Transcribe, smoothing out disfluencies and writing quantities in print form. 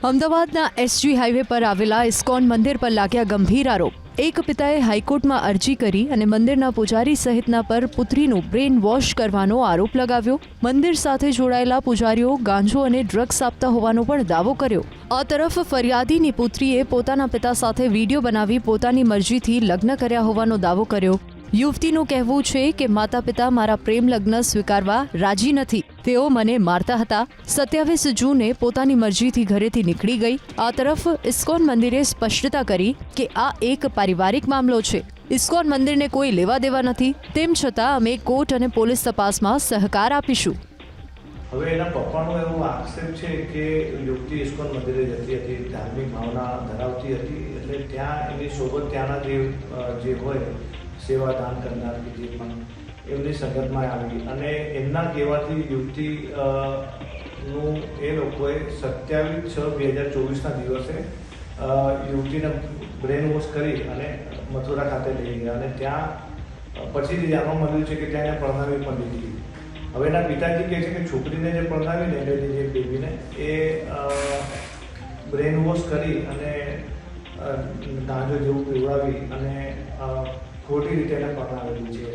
અમદાવાદના SG highway પર આવેલા ઇસ્કોન મંદિર પર લાગ્યા ગંભીર આરોપ। એક પિતાએ હાઈકોર્ટમાં અરજી કરી અને મંદિરના પૂજારી સહિતના પર પુત્રીનું બ્રેન વોશ કરવાનો આરોપ લગાવ્યો। મંદિર સાથે જોડાયેલા પૂજારીઓ ગાંજો અને ડ્રગ્સ આપતા હોવાનો પણ દાવો કર્યો। આ તરફ ફરિયાદીની પુત્રીએ પોતાના પિતા સાથે વિડીયો બનાવી પોતાની મરજીથી લગ્ન કર્યા હોવાનો દાવો કર્યો। યુવતીનું કહેવું છે કે માતા પિતા મારા પ્રેમ લગ્ન સ્વીકારવા રાજી નથી, તેઓ મને મારતા હતા। 27 જૂને પોતાની મરજીથી ઘરેથી નીકળી ગઈ। આ તરફ ઇસ્કોન મંદિરે સ્પષ્ટતા કરી કે આ એક પારિવારિક મામલો છે, ઇસ્કોન મંદિરને કોઈ લેવા દેવા નથી। તેમ છતાં અમે કોર્ટ અને પોલીસ તપાસમાં સહકાર આપીશું। હવે એના પપ્પાનો એવો આક્ષેપ છે કે યુવતી ઇસ્કોન મંદિરે જતી હતી, ધાર્મિક ભાવના ધરાવતી હતી, એટલે ત્યાં એની સોબત ત્યાંના જે હોય સેવાદાન કરનાર કે જે પણ એમની સંગતમાં આવી અને એમના કહેવાથી યુવતી નું એ લોકોએ 27/6/2024ના દિવસે યુવતીને બ્રેન વોશ કરી અને મથુરા ખાતે લઈ ગયા અને ત્યાં પછીથી જાણવા મળ્યું છે કે ત્યાં એને પરણાવી પણ દીધી। હવે એના પિતાજી કહે છે કે છોકરીને જે પરણાવીને એટલે જે બેબીને એ બ્રેન વોશ કરી અને ગાંજો જેવું પીવડાવી અને ખોટી રીતે એને પરણાવેલી છે।